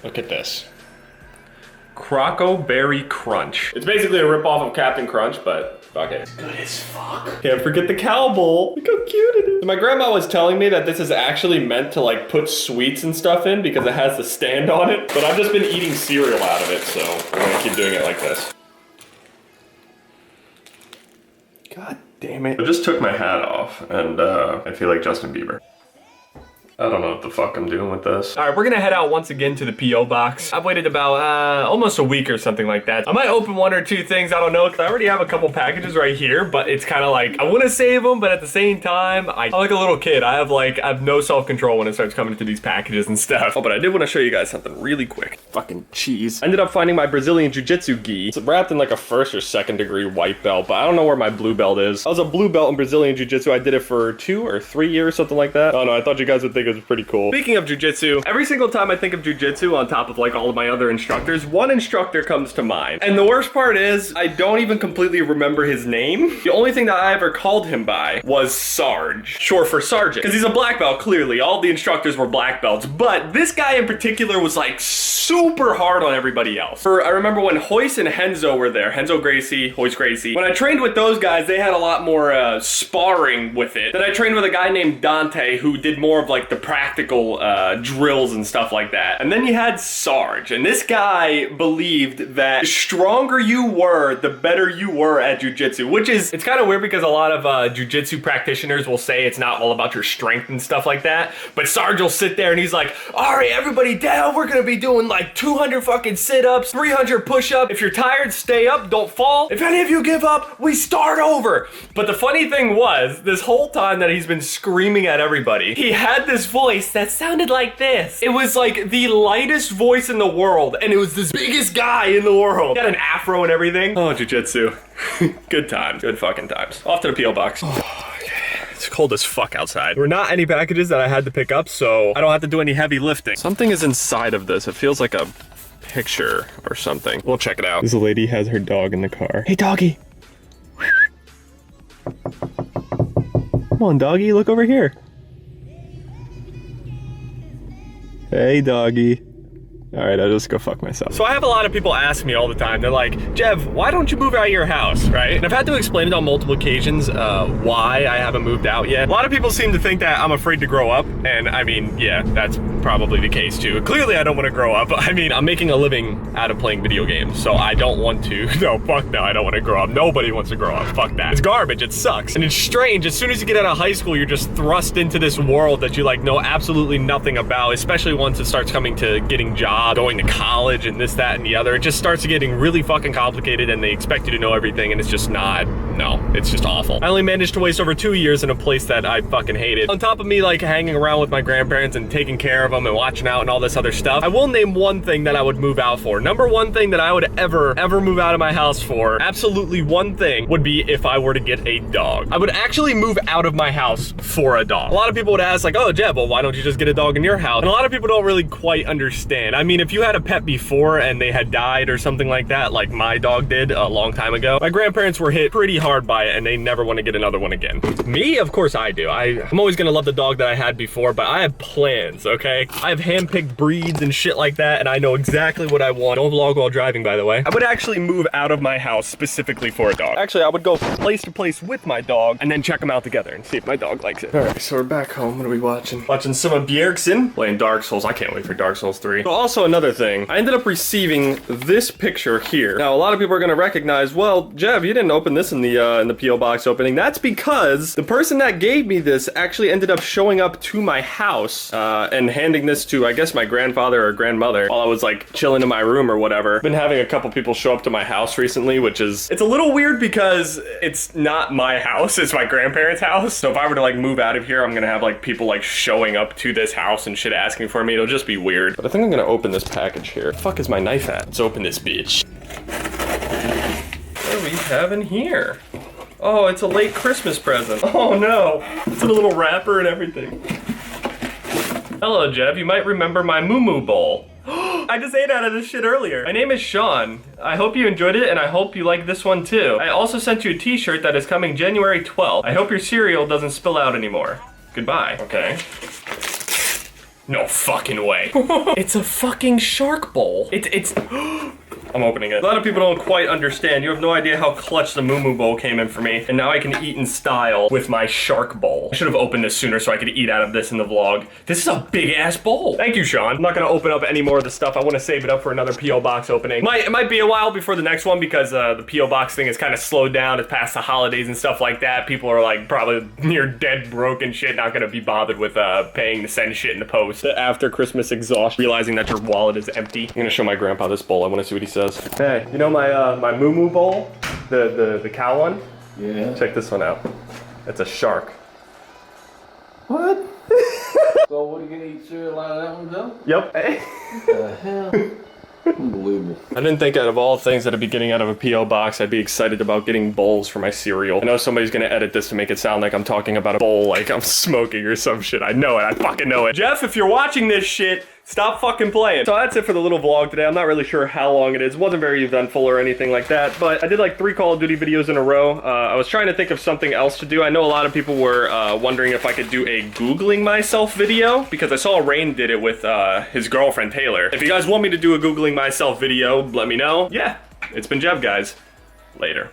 Look at this. Croco Berry Crunch. It's basically a ripoff of Captain Crunch, but fuck it. It's good as fuck. Can't forget the cow bowl. Look how cute it is. My grandma was telling me that this is actually meant to like put sweets and stuff in because it has the stand on it, but I've just been eating cereal out of it, so we're gonna keep doing it like this. God damn it. I just took my hat off and I feel like Justin Bieber. I don't know what the fuck I'm doing with this. All right, we're gonna head out once again to the P.O. box. I've waited about almost a week or something like that. I might open one or two things, I don't know, because I already have a couple packages right here, but it's kind of like, I wanna save them, but at the same time, I'm like a little kid. I have no self-control when it starts coming to these packages and stuff. Oh, but I did wanna show you guys something really quick. Fucking cheese. I ended up finding my Brazilian Jiu-Jitsu gi. It's wrapped in like a 1st or 2nd degree white belt, but I don't know where my blue belt is. I was a blue belt in Brazilian Jiu-Jitsu. I did it for 2 or 3 years, something like that. Oh no, I thought you guys would think it was pretty cool. Speaking of Jiu-Jitsu, every single time I think of Jiu-Jitsu on top of like all of my other instructors, one instructor comes to mind. And the worst part is, I don't even completely remember his name. The only thing that I ever called him by was Sarge. Short for Sergeant. Because he's a black belt, clearly. All the instructors were black belts. But this guy in particular was like super hard on everybody else. I remember when Hoist and Henzo were there. Henzo Gracie, Hoist Gracie. When I trained with those guys, they had a lot more sparring with it. Then I trained with a guy named Dante who did more of like the practical drills and stuff like that. And then you had Sarge, and this guy believed that the stronger you were, the better you were at jiu-jitsu, which is, it's kind of weird because a lot of jiu-jitsu practitioners will say it's not all about your strength and stuff like that, but Sarge will sit there and he's like, all right, everybody down, we're gonna be doing like 200 fucking sit-ups, 300 push-ups. If you're tired, stay up, don't fall. If any of you give up, we start over. But the funny thing was, this whole time that he's been screaming at everybody, he had this voice that sounded like this. It was like the lightest voice in the world, and it was this biggest guy in the world. He had an afro and everything. Oh, jiu-jitsu. Good times. Good fucking times. Off to the P.O. box. Oh, okay. It's cold as fuck outside. There were not any packages that I had to pick up, so I don't have to do any heavy lifting. Something is inside of this. It feels like a picture or something. We'll check it out. This lady has her dog in the car. Hey, doggy. Come on, doggy. Look over here. Hey, doggy. All right, I'll just go fuck myself. So I have a lot of people ask me all the time. They're like, Jev, why don't you move out of your house, right? And I've had to explain it on multiple occasions why I haven't moved out yet. A lot of people seem to think that I'm afraid to grow up. And I mean, yeah, that's probably the case too. Clearly, I don't want to grow up. I mean, I'm making a living out of playing video games, so I don't want to. No, fuck no, I don't want to grow up. Nobody wants to grow up. Fuck that. It's garbage. It sucks. And it's strange. As soon as you get out of high school, you're just thrust into this world that you like know absolutely nothing about, especially once it starts coming to getting jobs, going to college and this, that, and the other. It just starts getting really fucking complicated and they expect you to know everything and it's just not, no, it's just awful. I only managed to waste over 2 years in a place that I fucking hated. On top of me like hanging around with my grandparents and taking care of them and watching out and all this other stuff, I will name one thing that I would move out for. Number one thing that I would ever move out of my house for, absolutely one thing, would be if I were to get a dog. I would actually move out of my house for a dog. A lot of people would ask like, oh, Jeb, well, why don't you just get a dog in your house? And a lot of people don't really quite understand. I mean, if you had a pet before and they had died or something like that, like my dog did a long time ago, my grandparents were hit pretty hard by it and they never want to get another one again. Me, of course I do. I'm always gonna love the dog that I had before, but I have plans, okay? I have handpicked breeds and shit like that, and I know exactly what I want. Don't vlog while driving, by the way. I would actually move out of my house specifically for a dog. Actually, I would go place to place with my dog and then check them out together and see if my dog likes it. All right, so we're back home. What are we watching? Watching some of Bjergsen playing Dark Souls. I can't wait for Dark Souls 3. So also another thing, I ended up receiving this picture here. Now, a lot of people are gonna recognize, well, Jev, you didn't open this in the P.O. box opening. That's because the person that gave me this actually ended up showing up to my house and handing this to, I guess, my grandfather or grandmother while I was like chilling in my room or whatever. Been having a couple people show up to my house recently, which is, it's a little weird because it's not my house, it's my grandparents' house. So if I were to like move out of here, I'm gonna have like people like showing up to this house and shit asking for me. It'll just be weird. But I think I'm gonna open this package here. The fuck is my knife at? Let's open this bitch. What do we have in here? Oh, it's a late Christmas present. Oh no, it's in a little wrapper and everything. Hello, Jev. You might remember my Moo Moo bowl. I just ate out of this shit earlier. My name is Sean. I hope you enjoyed it and I hope you like this one too. I also sent you a t-shirt that is coming January 12th. I hope your cereal doesn't spill out anymore. Goodbye. Okay. No fucking way. It's a fucking shark bowl. It's I'm opening it. A lot of people don't quite understand. You have no idea how clutch the Moo Moo bowl came in for me. And now I can eat in style with my shark bowl. I should have opened this sooner so I could eat out of this in the vlog. This is a big ass bowl. Thank you, Sean. I'm not gonna open up any more of the stuff. I wanna save it up for another P.O. box opening. It might be a while before the next one because the P.O. box thing is kind of slowed down. It's past the holidays and stuff like that. People are like probably near dead broke and shit. Not gonna be bothered with paying to send shit in the post. After Christmas exhaustion, realizing that your wallet is empty. I'm gonna show my grandpa this bowl. I wanna see what he says. Hey, you know my Moo Moo bowl? The cow one? Yeah. Check this one out. It's a shark. What? So what, are you gonna eat cereal out of that one though? Yep. What the hell? Unbelievable. I didn't think out of all things that I'd be getting out of a P.O. box, I'd be excited about getting bowls for my cereal. I know somebody's gonna edit this to make it sound like I'm talking about a bowl like I'm smoking or some shit. I know it, I fucking know it. Jeff, if you're watching this shit, stop fucking playing. So that's it for the little vlog today. I'm not really sure how long it is. It wasn't very eventful or anything like that, but I did like 3 Call of Duty videos in a row. I was trying to think of something else to do. I know a lot of people were wondering if I could do a Googling myself video because I saw Rain did it with his girlfriend Taylor. If you guys want me to do a Googling myself video, let me know. Yeah, it's been Jev, guys. Later.